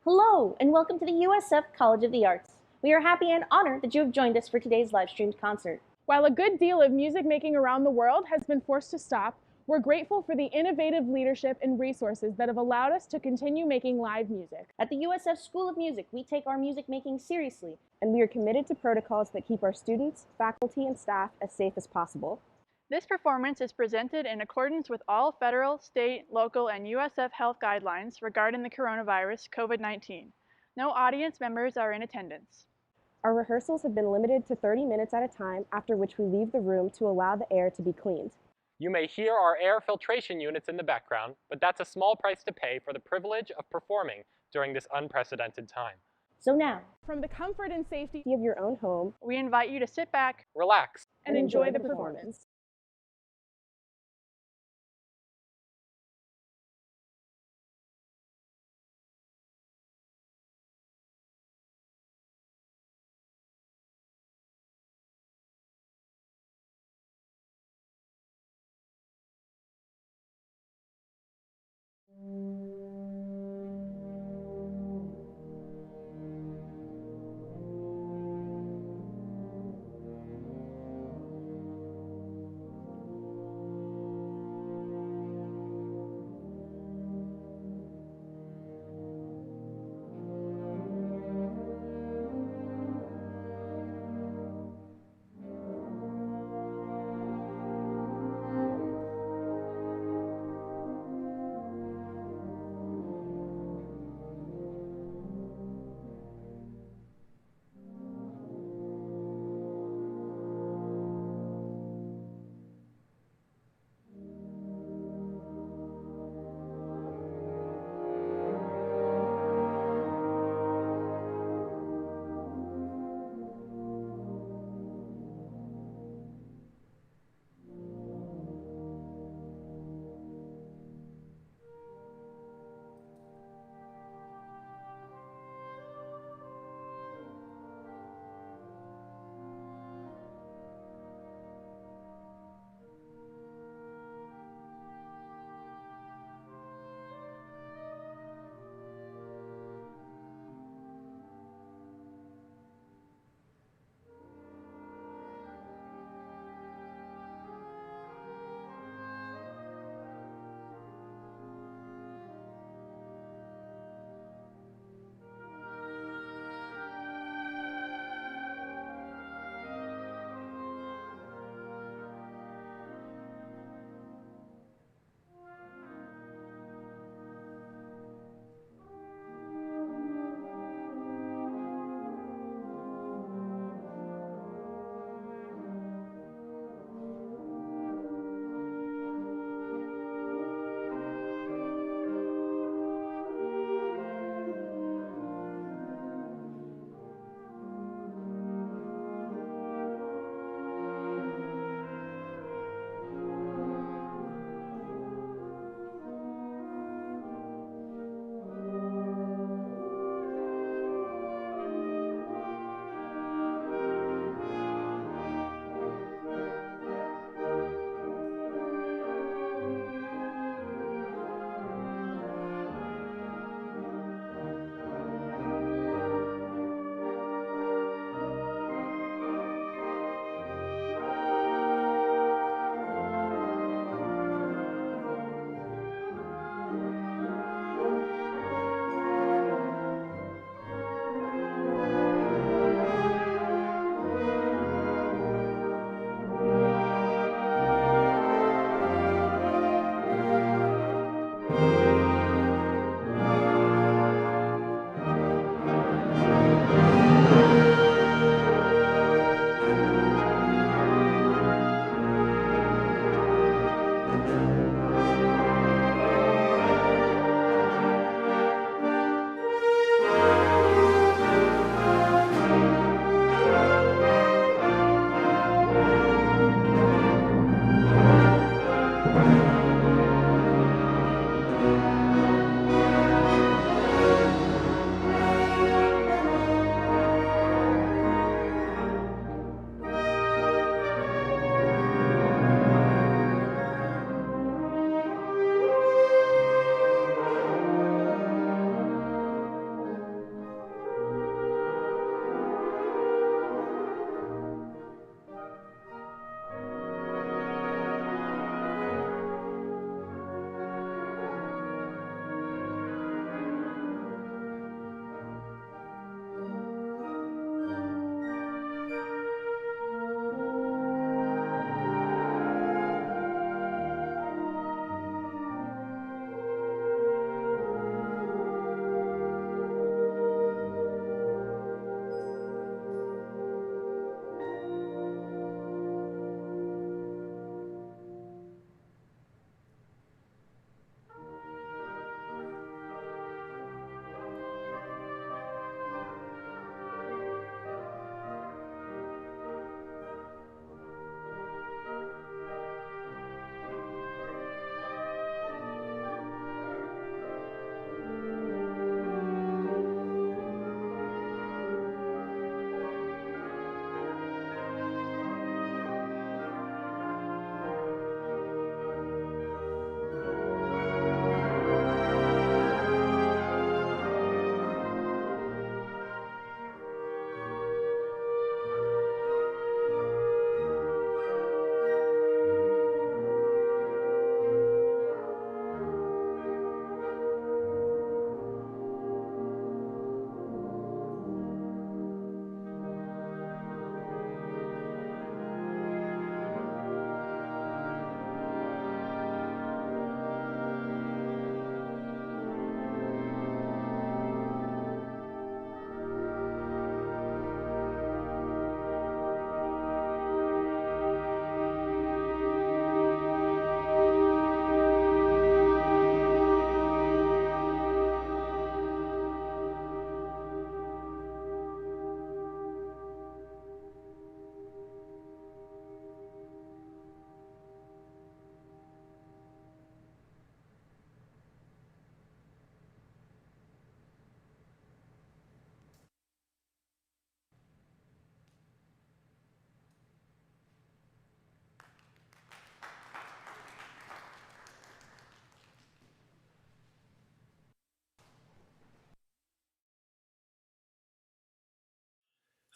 Hello, and welcome to the USF College of the Arts. We are happy and honored that you have joined us for today's live-streamed concert. While a good deal of music making around the world has been forced to stop, we're grateful for the innovative leadership and resources that have allowed us to continue making live music. At the USF School of Music, we take our music making seriously, and we are committed to protocols that keep our students, faculty, and staff as safe as possible. This performance is presented in accordance with all federal, state, local, and USF health guidelines regarding the coronavirus COVID-19. No audience members are in attendance. Our rehearsals have been limited to 30 minutes at a time, after which we leave the room to allow the air to be cleaned. You may hear our air filtration units in the background, but that's a small price to pay for the privilege of performing during this unprecedented time. So now, from the comfort and safety of your own home, we invite you to sit back, relax, and enjoy the performance.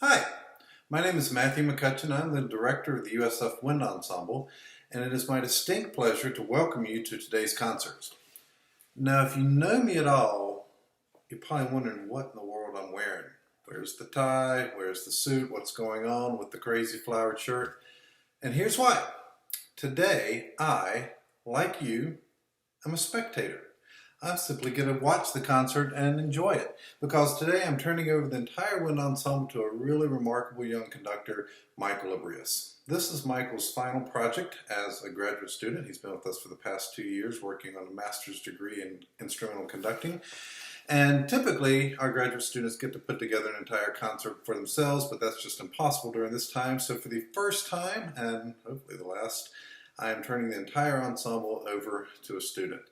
Hi, my name is Matthew McCutcheon. I'm the director of the USF Wind Ensemble, and it is my distinct pleasure to welcome you to today's concerts. Now, if you know me at all, you're probably wondering what in the world I'm wearing. Where's the tie? Where's the suit? What's going on with the crazy flowered shirt? And here's why. Today, I, like you, am a spectator. I'm simply going to watch the concert and enjoy it, because today I'm turning over the entire wind ensemble to a really remarkable young conductor, Michael Lebrias. This is Michael's final project as a graduate student. He's been with us for the past 2 years working on a master's degree in instrumental conducting. And typically, our graduate students get to put together an entire concert for themselves, but that's just impossible during this time. So for the first time, and hopefully the last, I am turning the entire ensemble over to a student.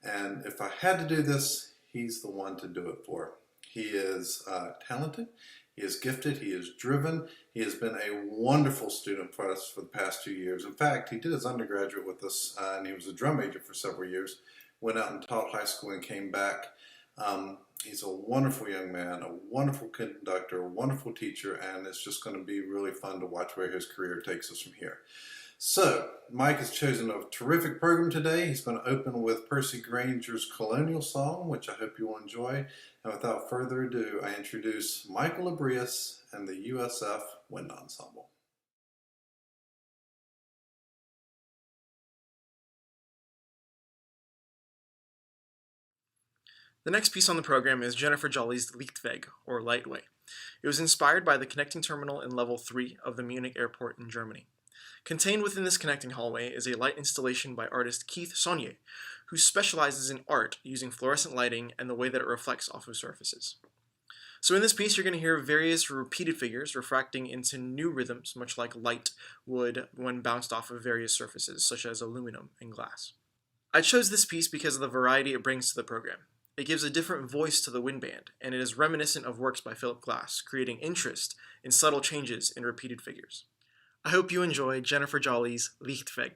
And if I had to do this, he's the one to do it for. He is talented, he is gifted, he is driven, he has been a wonderful student for us for the past 2 years. In fact, he did his undergraduate with us, and he was a drum major for several years, went out and taught high school and came back. He's a wonderful young man, a wonderful conductor, a wonderful teacher, and it's just going to be really fun to watch where his career takes us from here. So, Mike has chosen a terrific program today. He's going to open with Percy Granger's Colonial Song, which I hope you will enjoy. And without further ado, I introduce Michael Lebrias and the USF Wind Ensemble. The next piece on the program is Jennifer Jolly's Lichtweg, or Lightway. It was inspired by the connecting terminal in level 3 of the Munich airport in Germany. Contained within this connecting hallway is a light installation by artist Keith Saunier, who specializes in art using fluorescent lighting and the way that it reflects off of surfaces. So in this piece, you're going to hear various repeated figures refracting into new rhythms, much like light would when bounced off of various surfaces, such as aluminum and glass. I chose this piece because of the variety it brings to the program. It gives a different voice to the wind band, and it is reminiscent of works by Philip Glass, creating interest in subtle changes in repeated figures. I hope you enjoy Jennifer Jolly's Lichtweg.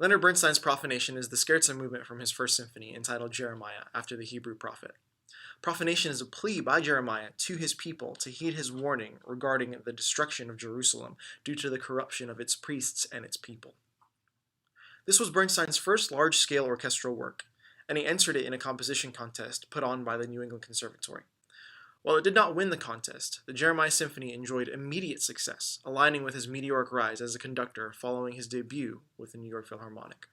Leonard Bernstein's profanation is the scherzo movement from his first symphony, entitled Jeremiah, after the Hebrew prophet. Profanation is a plea by Jeremiah to his people to heed his warning regarding the destruction of Jerusalem due to the corruption of its priests and its people. This was Bernstein's first large-scale orchestral work, and he entered it in a composition contest put on by the New England Conservatory. While it did not win the contest, the Jeremiah Symphony enjoyed immediate success, aligning with his meteoric rise as a conductor following his debut with the New York Philharmonic.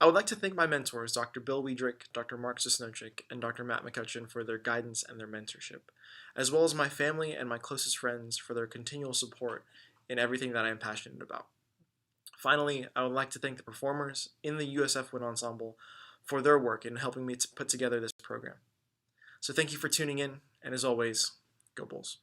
I would like to thank my mentors, Dr. Bill Wiedrich, Dr. Mark Sosnochik, and Dr. Matt McCutcheon for their guidance and their mentorship, as well as my family and my closest friends for their continual support in everything that I am passionate about. Finally, I would like to thank the performers in the USF Wind Ensemble for their work in helping me to put together this program. So thank you for tuning in, and as always, go Bulls.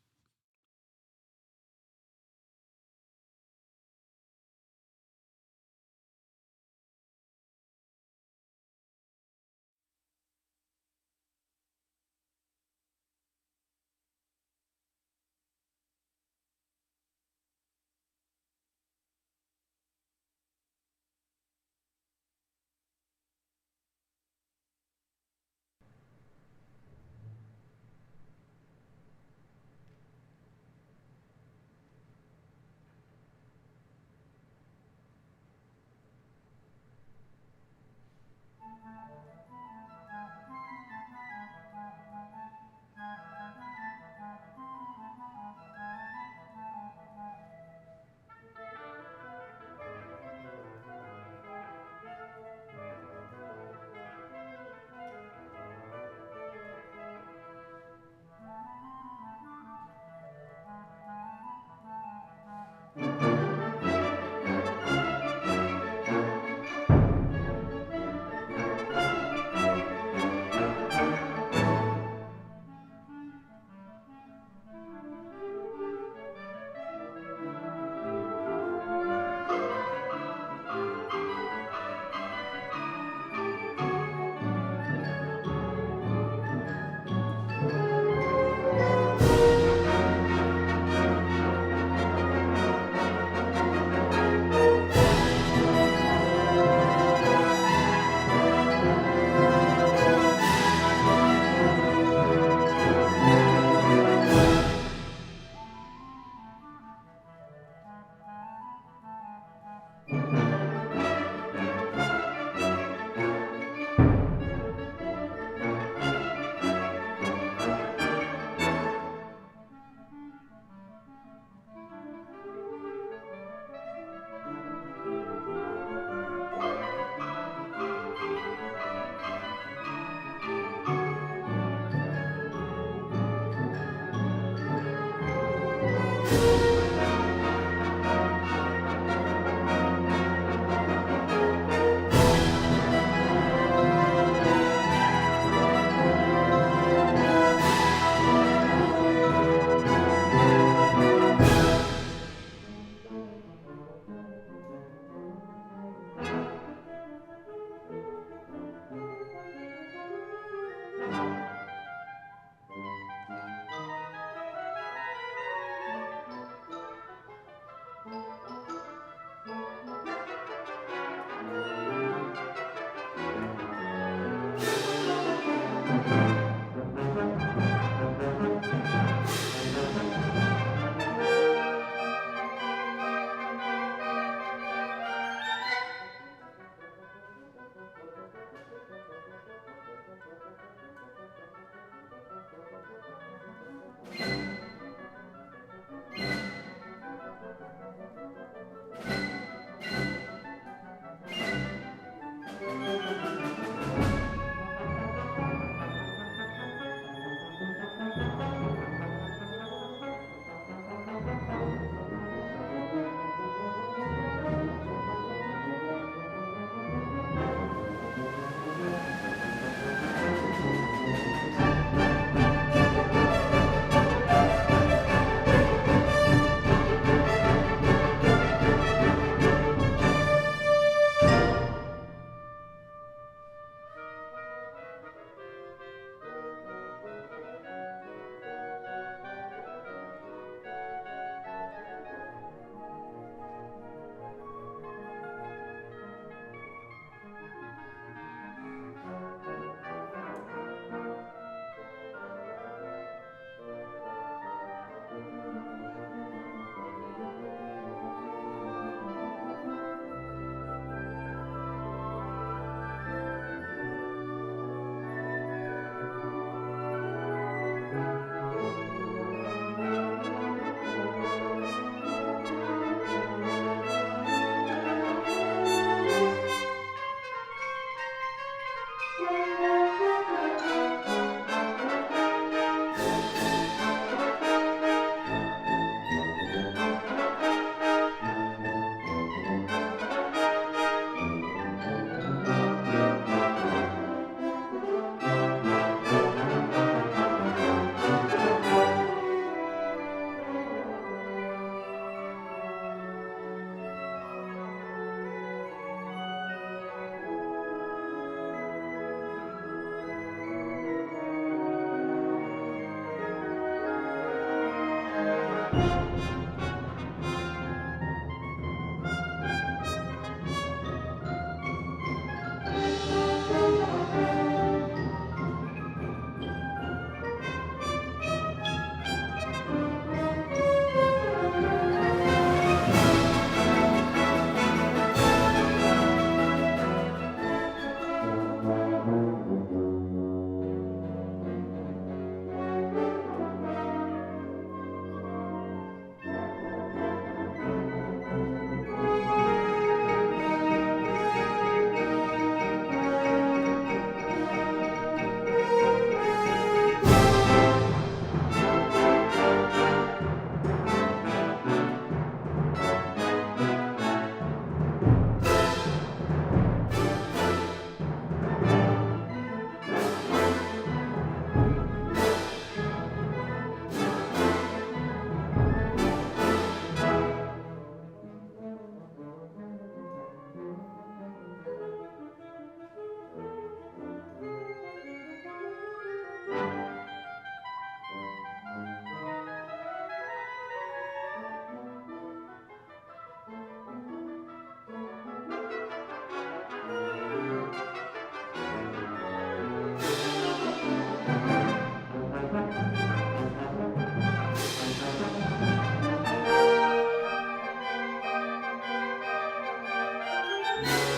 Thank you.